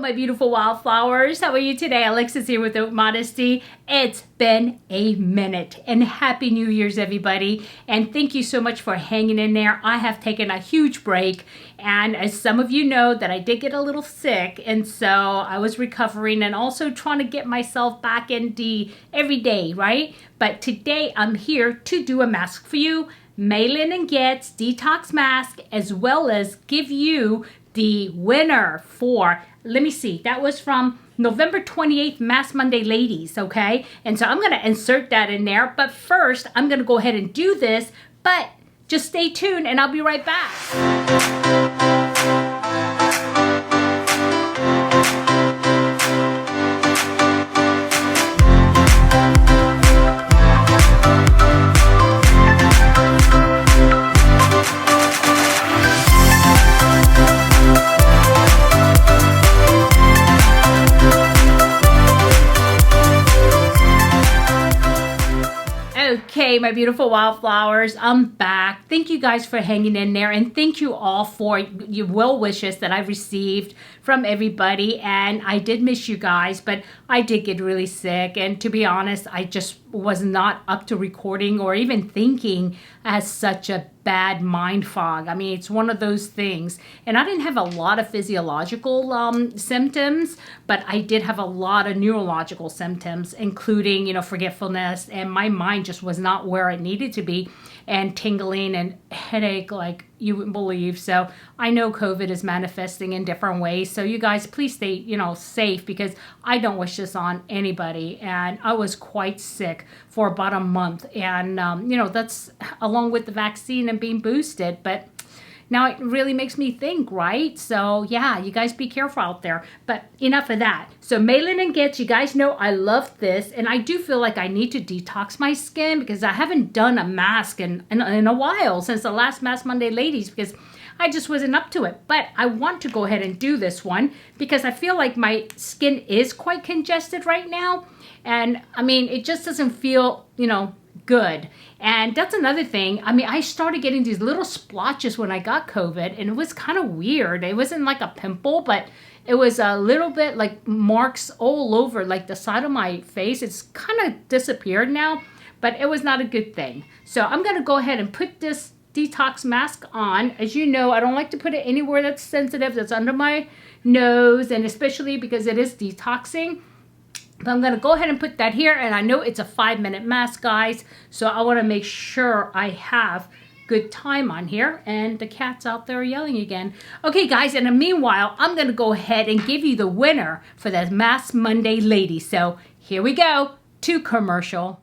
my beautiful wildflowers. How are you today? Alexis here with Modesty. It's been a minute and Happy New Year's, everybody. And thank you so much for hanging in there. I have taken a huge break, and as some of you know that I did get a little sick, and so I was recovering and also trying to get myself back in the everyday, right? But today I'm here to do a mask for you, Mail-In and Get's detox mask, as well as give you the winner for, let me see, that was from November 28th, Mask Monday Ladies, okay? And so I'm going to insert that in there. But first, I'm going to go ahead and do this. But just stay tuned and I'll be right back. Okay, my beautiful wildflowers, I'm back. Thank you guys for hanging in there, and thank you all for your well wishes that I've received from everybody. And I did miss you guys, but I did get really sick, and to be honest, I just was not up to recording or even thinking as such a bad mind fog. I mean, it's one of those things. And I didn't have a lot of physiological symptoms, but I did have a lot of neurological symptoms, including, you know, forgetfulness, and my mind just was not where it needed to be, and tingling and headache like you wouldn't believe. So I know COVID is manifesting in different ways. So you guys, please stay, you know, safe, because I don't wish this on anybody. And I was quite sick for about a month. And, you know, that's along with the vaccine and being boosted. But now it really makes me think, right? So yeah, you guys be careful out there. But enough of that. So Mail-In and Get, you guys know I love this. And I do feel like I need to detox my skin, because I haven't done a mask in a while, since the last Mask Monday Ladies, because I just wasn't up to it. But I want to go ahead and do this one, because I feel like my skin is quite congested right now. And I mean, it just doesn't feel, you know, good. And that's another thing. I mean, I started getting these little splotches when I got COVID, and it was kind of weird. It wasn't like a pimple, but it was a little bit like marks all over, like the side of my face. It's kind of disappeared now, but it was not a good thing. So I'm going to go ahead and put this detox mask on. As you know, I don't like to put it anywhere that's sensitive, that's under my nose, and especially because it is detoxing. But I'm going to go ahead and put that here, and I know it's a 5-minute mask, guys, so I want to make sure I have good time on here. And the cat's out there yelling again. Okay, guys, and meanwhile, I'm going to go ahead and give you the winner for that Mask Monday Lady. So here we go to commercial.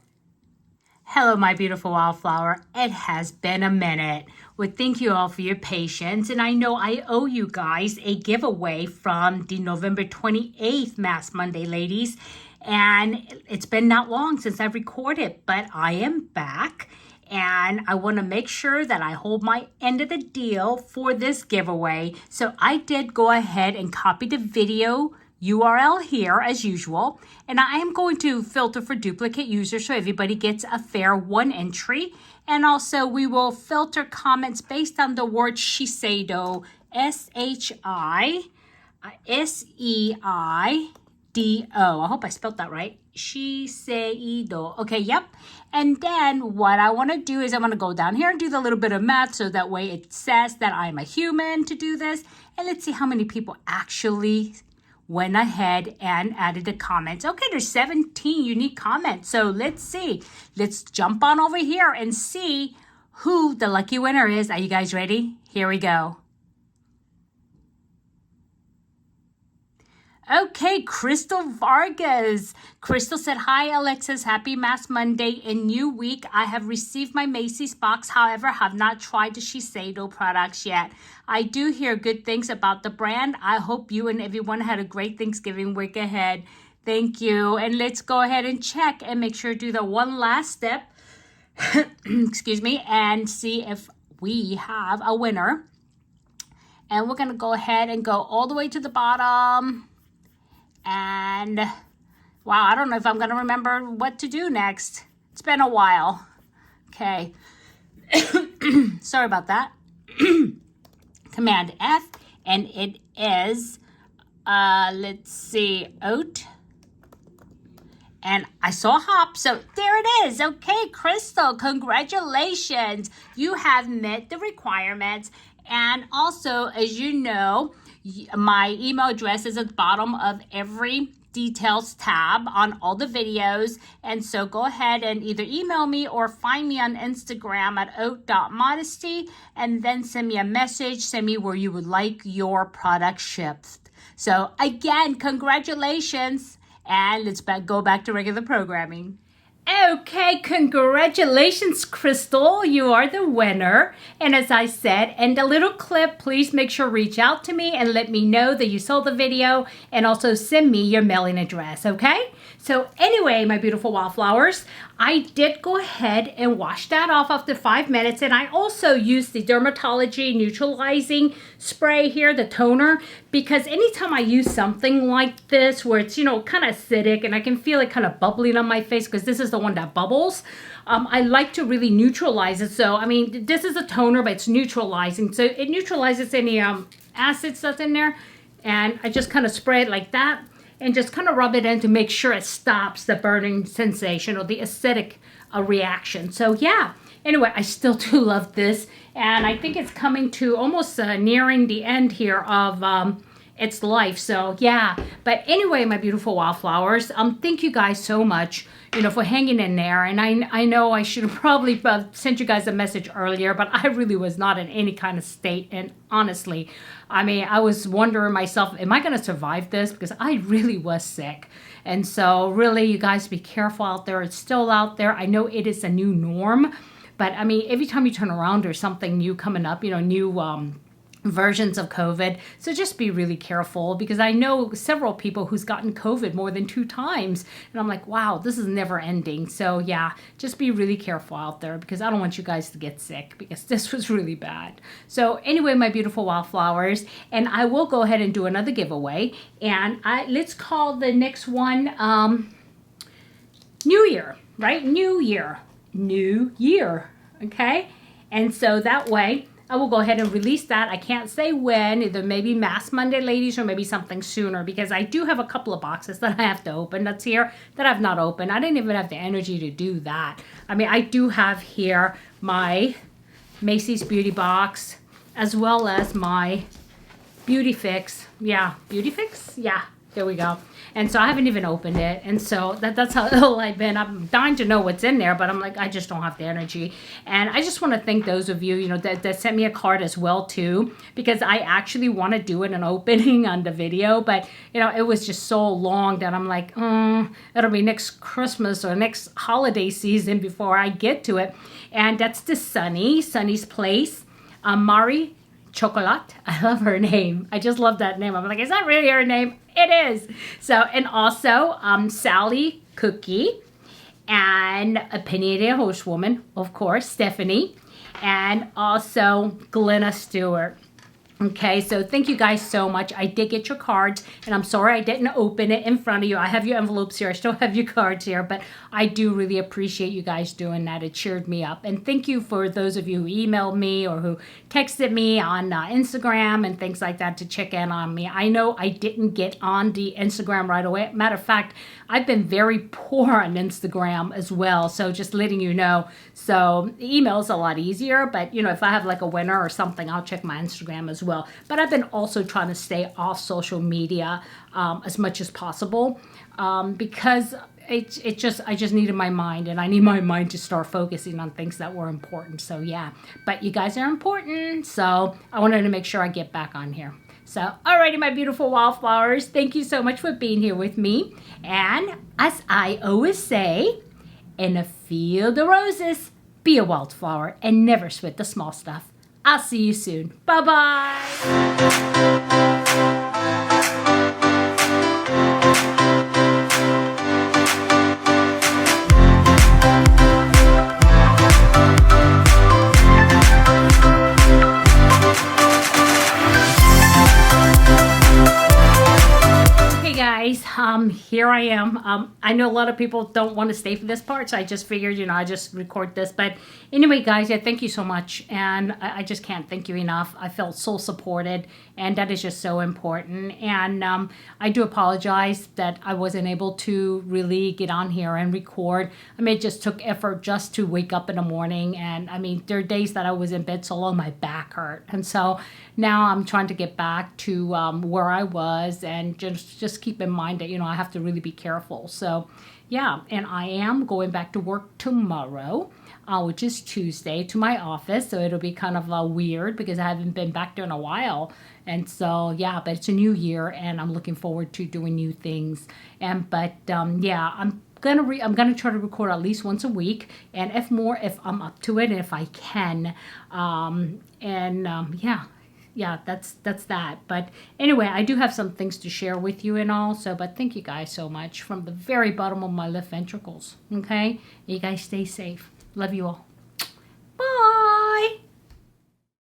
Hello, my beautiful wildflower. It has been a minute. Well, thank you all for your patience. And I know I owe you guys a giveaway from the November 28th Mask Monday Ladies. And it's been not long since I've recorded, but I am back. And I want to make sure that I hold my end of the deal for this giveaway. So I did go ahead and copy the video URL here as usual, and I am going to filter for duplicate users so everybody gets a fair one entry. And also we will filter comments based on the word Shiseido, S-H-I-S-E-I-D-O. I hope I spelled that right. Shiseido. Okay, yep. And then what I want to do is I want to go down here and do the little bit of math, so that way it says that I'm a human to do this. And let's see how many people actually went ahead and added the comments. Okay, there's 17 unique comments. So let's see. Let's jump on over here and see who the lucky winner is. Are you guys ready? Here we go. Okay, Crystal Vargas. Crystal said, hi, Alexis. Happy Mask Monday and new week. I have received my Macy's box. However, have not tried the Shiseido products yet. I do hear good things about the brand. I hope you and everyone had a great Thanksgiving week ahead. Thank you. And let's go ahead and check and make sure to do the one last step. Excuse me. And see if we have a winner. And we're going to go ahead and go all the way to the bottom. And wow, I don't know if I'm going to remember what to do next. It's been a while. Okay. Sorry about that. Command F, and it is let's see, Haute. And I saw hop, so there it is. Okay, Crystal, congratulations. You have met the requirements. And also, as you know, my email address is at the bottom of every details tab on all the videos. And so go ahead and either email me or find me on Instagram at haute.modesty and then send me a message, send me where you would like your product shipped. So again, congratulations. And let's go back to regular programming. Okay, congratulations, Crystal. You are the winner. And as I said, in the little clip, please make sure reach out to me and let me know that you saw the video and also send me your mailing address, okay? So anyway, my beautiful wildflowers, I did go ahead and wash that off after 5 minutes. And I also used the Dermatology Neutralizing Spray here, the toner, because anytime I use something like this where it's, you know, kind of acidic and I can feel it kind of bubbling on my face because this is the one that bubbles, I like to really neutralize it. So, I mean, this is a toner, but it's neutralizing. So it neutralizes any acids that's in there. And I just kind of spray it like that. And just kind of rub it in to make sure it stops the burning sensation or the acidic reaction. So yeah, anyway, I still do love this. And I think it's coming to almost nearing the end here of its life. So yeah, but anyway, my beautiful wildflowers, thank you guys so much, you know, for hanging in there. And I know I should have probably sent you guys a message earlier, but I really was not in any kind of state. And honestly, I mean, I was wondering myself, am I going to survive this? Because I really was sick. And so really, you guys be careful out there. It's still out there. I know it is a new norm, but I mean, every time you turn around, there's something new coming up, you know, new versions of COVID. So just be really careful, because I know several people who's gotten COVID more than 2 times. And I'm like, wow, this is never ending. So yeah, just be really careful out there, because I don't want you guys to get sick, because this was really bad. So anyway, my beautiful wildflowers, and I will go ahead and do another giveaway. And let's call the next one New Year, right? New Year. Okay? And so that way, I will go ahead and release that. I can't say when, either maybe Mass Monday, ladies, or maybe something sooner, because I do have a couple of boxes that I have to open that's here that I've not opened. I didn't even have the energy to do that. I mean, I do have here my Macy's Beauty Box, as well as my BeautyFix. Yeah, BeautyFix? Yeah, there we go. And so I haven't even opened it. And so that's how ill I've been. I'm dying to know what's in there, but I'm like, I just don't have the energy. And I just want to thank those of you, you know, that sent me a card as well, too, because I actually want to do it an opening on the video. But, you know, it was just so long that I'm like, it'll be next Christmas or next holiday season before I get to it. And that's the Sunny's Place, Mari Chocolat. I love her name. I just love that name. I'm like, is that really her name? It is. So, and also Sally Cookie, and Opinionated Horsewoman, of course, Stephanie, and also Glenna Stewart. Okay, so thank you guys so much. I did get your cards, and I'm sorry I didn't open it in front of you. I have your envelopes here. I still have your cards here, but I do really appreciate you guys doing that. It cheered me up. And thank you for those of you who emailed me or who texted me on Instagram and things like that to check in on me. I know I didn't get on the Instagram right away. Matter of fact, I've been very poor on Instagram as well, so just letting you know. So email is a lot easier, but you know, if I have like a winner or something, I'll check my Instagram as well. But I've been also trying to stay off social media as much as possible because I just needed my mind, and I need my mind to start focusing on things that were important. So yeah, but you guys are important, so I wanted to make sure I get back on here. So, alrighty, my beautiful wildflowers, thank you so much for being here with me. And as I always say, in a field of roses, be a wildflower and never sweat the small stuff. I'll see you soon. Bye-bye. guys, here I am. I know a lot of people don't want to stay for this part, so I just figured, you know, I just record this. But anyway, guys, yeah, thank you so much. And I just can't thank you enough. I felt so supported, and that is just so important. And I do apologize that I wasn't able to really get on here and record. I mean, it just took effort just to wake up in the morning. And I mean, there are days that I was in bed so long, my back hurt. And so now I'm trying to get back to where I was, and just keep in mind that, you know, I have to really be careful. So yeah, and I am going back to work tomorrow, which is Tuesday, to my office. So it'll be kind of weird because I haven't been back there in a while. And so yeah, but it's a new year, and I'm looking forward to doing new things. But yeah, I'm gonna try to record at least once a week, and if I'm up to it, and if I can, yeah, that's that. But anyway, I do have some things to share with you and all. So, but thank you guys so much from the very bottom of my left ventricles. Okay, you guys stay safe. Love you all. Bye.